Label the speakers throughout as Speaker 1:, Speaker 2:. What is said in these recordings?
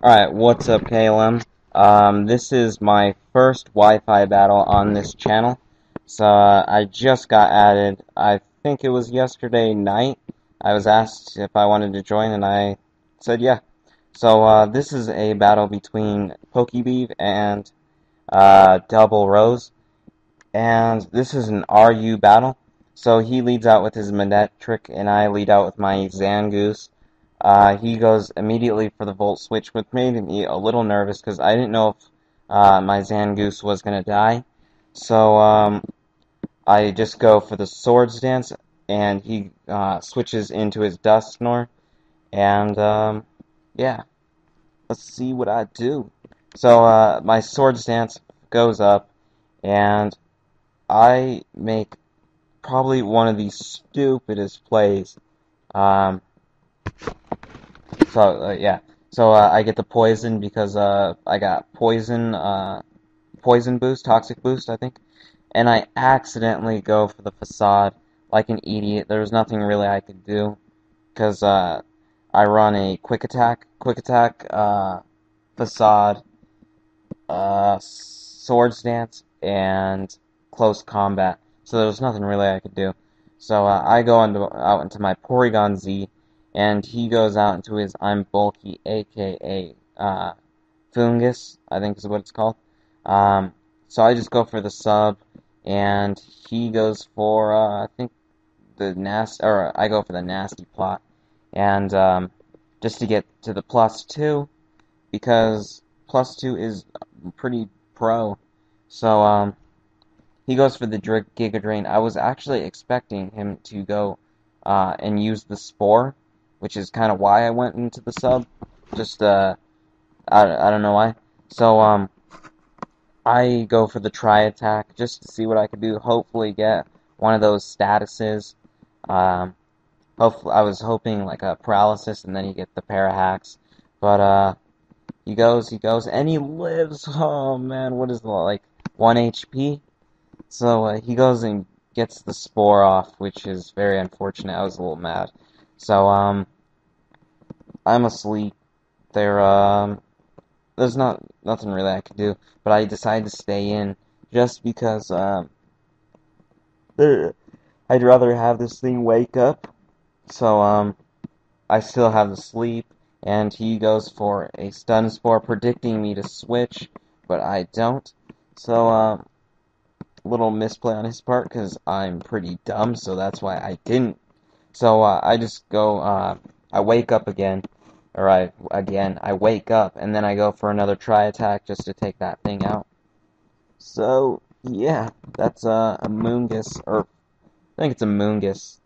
Speaker 1: Alright, what's up, KLM? This is my first Wi-Fi battle on this channel. So, I just got added. I think it was yesterday night. I was asked if I wanted to join, and I said yeah. So, this is a battle between PokeBeav and, DoubleRose. And this is an RU battle. So, he leads out with his Manette trick, and I lead out with my Zangoose. He goes immediately for the Volt Switch, which made me a little nervous because I didn't know if my Zangoose was going to die. So I just go for the Swords Dance, and he switches into his Dusknoir. And yeah, let's see what I do. So my Swords Dance goes up, and I make probably one of the stupidest plays. Yeah. So I get the poison because I got poison boost, toxic boost, I think, and I accidentally go for the facade like an idiot. There was nothing really I could do because I run a quick attack, facade, swords dance, and close combat. So there was nothing really I could do. So I go out into my Porygon Z. And he goes out into his I'm Bulky, aka Fungus, I think is what it's called. So I just go for the sub, and he goes for I think I go for the nasty plot, and just to get to the +2, because +2 is pretty pro. So he goes for the Giga Drain. I was actually expecting him to go and use the Spore, which is kind of why I went into the sub. Just, I don't know why. So, I go for the Tri-Attack just to see what I could do. Hopefully get one of those statuses. Hopefully, I was hoping like a Paralysis, and then you get the Parahacks. But, he goes, and he lives. Oh, man, what is the, like, 1 HP? So, he goes and gets the Spore off, which is very unfortunate. I was a little mad. So, I'm asleep. There's nothing really I could do, but I decided to stay in just because, I'd rather have this thing wake up. So, I still have the sleep, and he goes for a Stun Spore, predicting me to switch, but I don't. So, little misplay on his part, because I'm pretty dumb, so that's why I didn't. So, I just go, I wake up again, I wake up, and then I go for another Tri-Attack just to take that thing out. So, yeah, that's a Moongus, or I think it's a Moongus,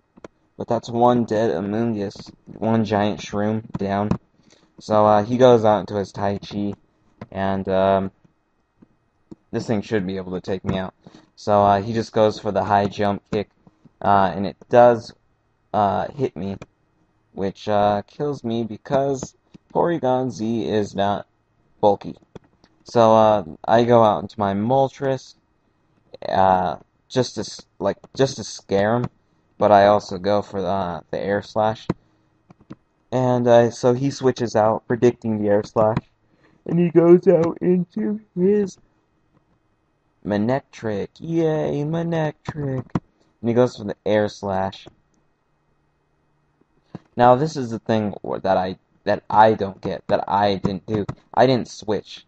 Speaker 1: but that's one dead Amoonguss, one giant shroom down. So, he goes out into his Tai Chi, and, this thing should be able to take me out. So, he just goes for the high jump kick, and it does hit me, which kills me because Porygon Z is not bulky. So I go out into my Moltres, just to scare him, but I also go for the Air Slash, and so he switches out, predicting the Air Slash, and he goes out into his Manette trick. Yay, Manette trick! And he goes for the Air Slash. Now, this is the thing that I don't get, that I didn't do. I didn't switch.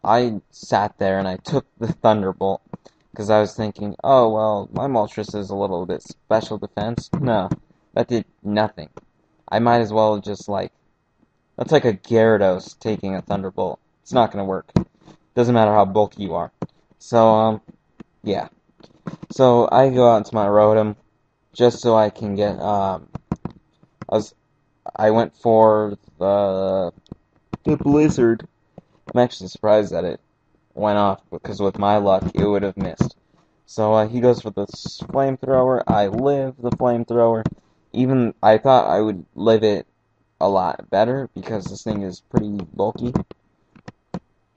Speaker 1: I sat there and I took the Thunderbolt, because I was thinking, oh, well, my Moltres is a little bit special defense. No, that did nothing. I might as well just, that's like a Gyarados taking a Thunderbolt. It's not going to work. Doesn't matter how bulky you are. So, yeah. So, I go out into my Rotom, just so I can get, I went for the Blizzard. I'm actually surprised that it went off, because with my luck, it would have missed. So he goes for the Flamethrower. I live the Flamethrower. Even I thought I would live it a lot better, because this thing is pretty bulky.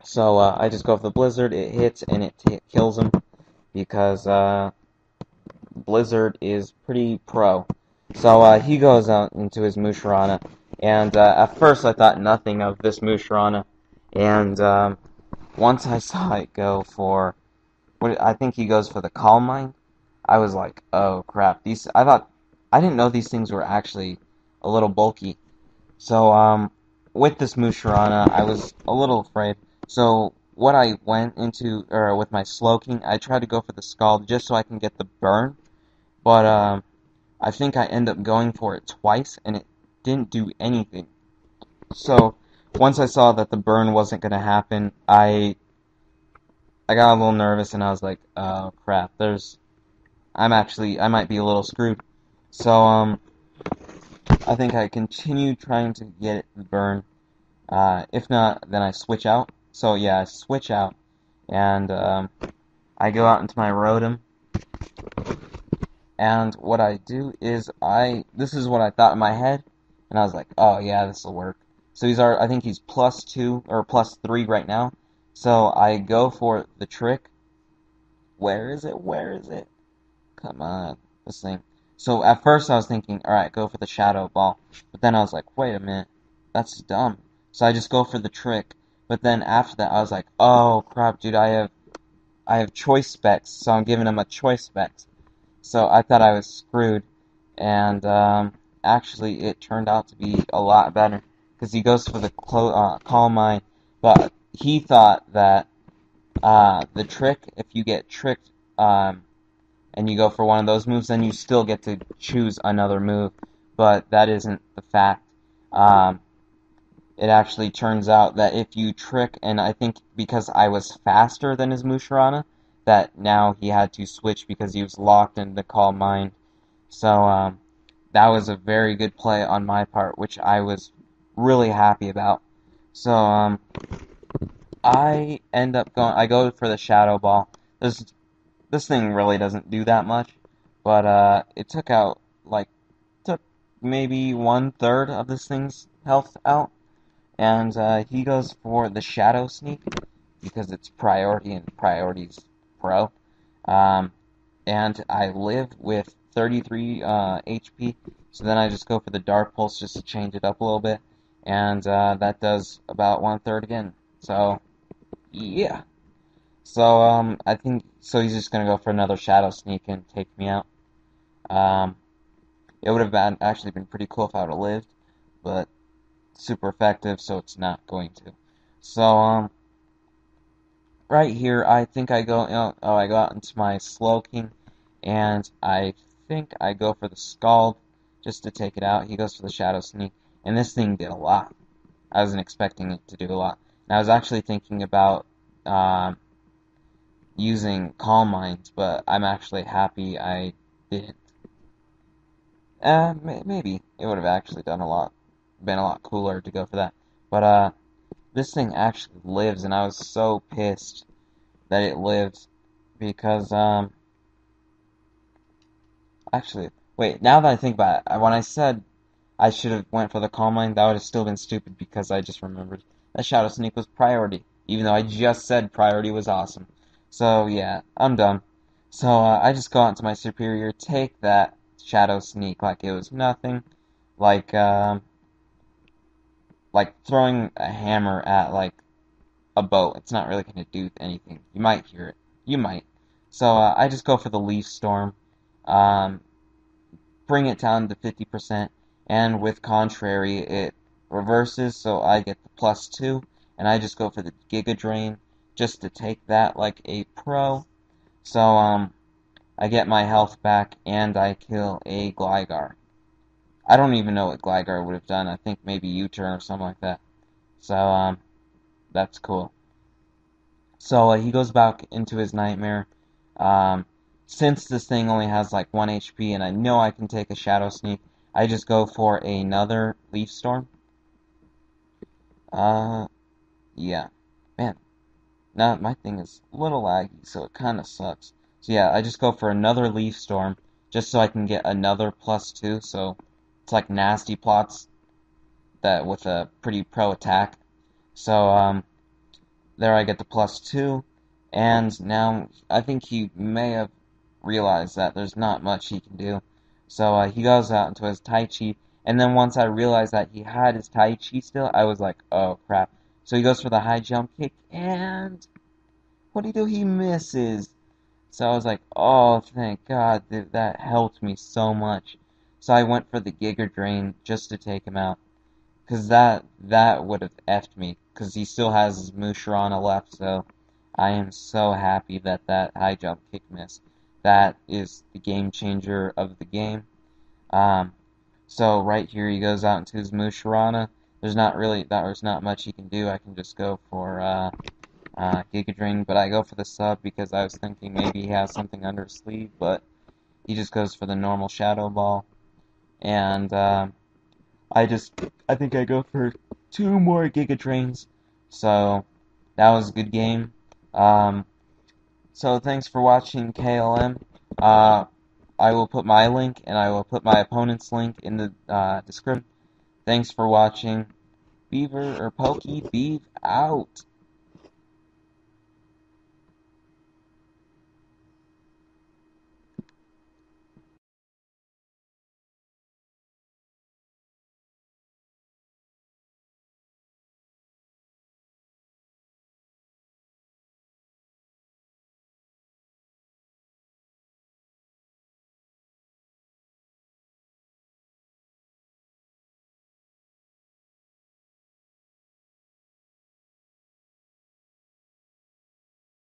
Speaker 1: So I just go for the Blizzard. It hits, and it kills him, because Blizzard is pretty pro. So he goes out into his Musharana, And at first I thought nothing of this Mushrana, and once I saw it go for what I think he goes for the Calm Mind, I was like, oh crap! I didn't know these things were actually a little bulky. So with this Mushrana, I was a little afraid. So what I went into, or with my Slowking, I tried to go for the Scald just so I can get the burn, but I think I end up going for it twice, and it didn't do anything. So once I saw that the burn wasn't going to happen, I got a little nervous, and I was like, oh crap, I might be a little screwed. So I think I continue trying to get it to burn. If not, then I switch out. So yeah, I switch out, and I go out into my Rotom, and what I do is this is what I thought in my head, and I was like, oh yeah, this will work. So I think he's +2 or +3 right now. So I go for the trick. Where is it? Where is it? Come on, this thing. So at first I was thinking, alright, go for the Shadow Ball. But then I was like, wait a minute, that's dumb. So I just go for the trick. But then after that I was like, oh crap, dude, I have choice specs, so I'm giving him a choice specs. So I thought I was screwed, and actually it turned out to be a lot better, because he goes for the Calm Mind, but he thought that the trick, if you get tricked, and you go for one of those moves, then you still get to choose another move, but that isn't the fact. Um, it actually turns out that if you trick, and I think because I was faster than his Musharana, that now he had to switch because he was locked in the Calm Mind. So that was a very good play on my part, which I was really happy about. So I go for the Shadow Ball. This thing really doesn't do that much, but it took maybe 1/3 of this thing's health out, and he goes for the Shadow Sneak because it's priority and priority's pro. Um, and I live with 33 HP, so then I just go for the Dark Pulse just to change it up a little bit, and that does about 1/3 again. So yeah. So I think so. He's just gonna go for another Shadow Sneak and take me out. Um, it would have actually been pretty cool if I would have lived, but super effective, so it's not going to. So right here, I think I go. I go out into my Slowking, and I think I go for the Scald just to take it out. He goes for the Shadow Sneak, and this thing did a lot. I wasn't expecting it to do a lot. And I was actually thinking about using Calm Minds, but I'm actually happy I didn't. Maybe it would have actually been a lot cooler to go for that. But this thing actually lives, and I was so pissed that it lived because actually, wait. Now that I think about it, when I said I should have went for the Calm Mind, that would have still been stupid because I just remembered that Shadow Sneak was priority, even though I just said priority was awesome. So yeah, I'm done. So I just go out to my superior, take that Shadow Sneak like it was nothing, like like throwing a hammer at like a boat. It's not really going to do anything. You might hear it. You might. So I just go for the Leaf Storm, um, bring it down to 50%, and with Contrary, it reverses, so I get the +2, and I just go for the Giga Drain just to take that like a pro. So I get my health back, and I kill a Gligar. I don't even know what Gligar would have done. I think maybe U-turn or something like that. So that's cool. So he goes back into his Nightmare. Um, since this thing only has like 1 HP, and I know I can take a Shadow Sneak, I just go for another Leaf Storm. Uh, yeah. Man, now my thing is a little laggy, so it kind of sucks. So yeah, I just go for another Leaf Storm, just so I can get another +2, so it's like nasty plots that with a pretty pro attack. So there I get the +2, and now I think he may have realized that there's not much he can do. So he goes out into his Tai Chi, And then once I realized that he had his Tai Chi still, I was like, oh crap. So he goes for the high jump kick, and what do you do? He misses. So I was like, oh, thank God, that helped me so much. So I went for the Giga Drain just to take him out. Because that would have effed me. Because he still has his Musharana left, so I am so happy that that high jump kick missed. That is the game changer of the game. Um, so right here he goes out into his Musharana. There's not much he can do. I can just go for Giga Drain, but I go for the sub because I was thinking maybe he has something under his sleeve, but he just goes for the normal Shadow Ball. And I think I go for two more Giga Drains. So that was a good game. Um, so thanks for watching KLM. Uh, I will put my link and I will put my opponent's link in the description. Thanks for watching. Beaver or PokeBeav out.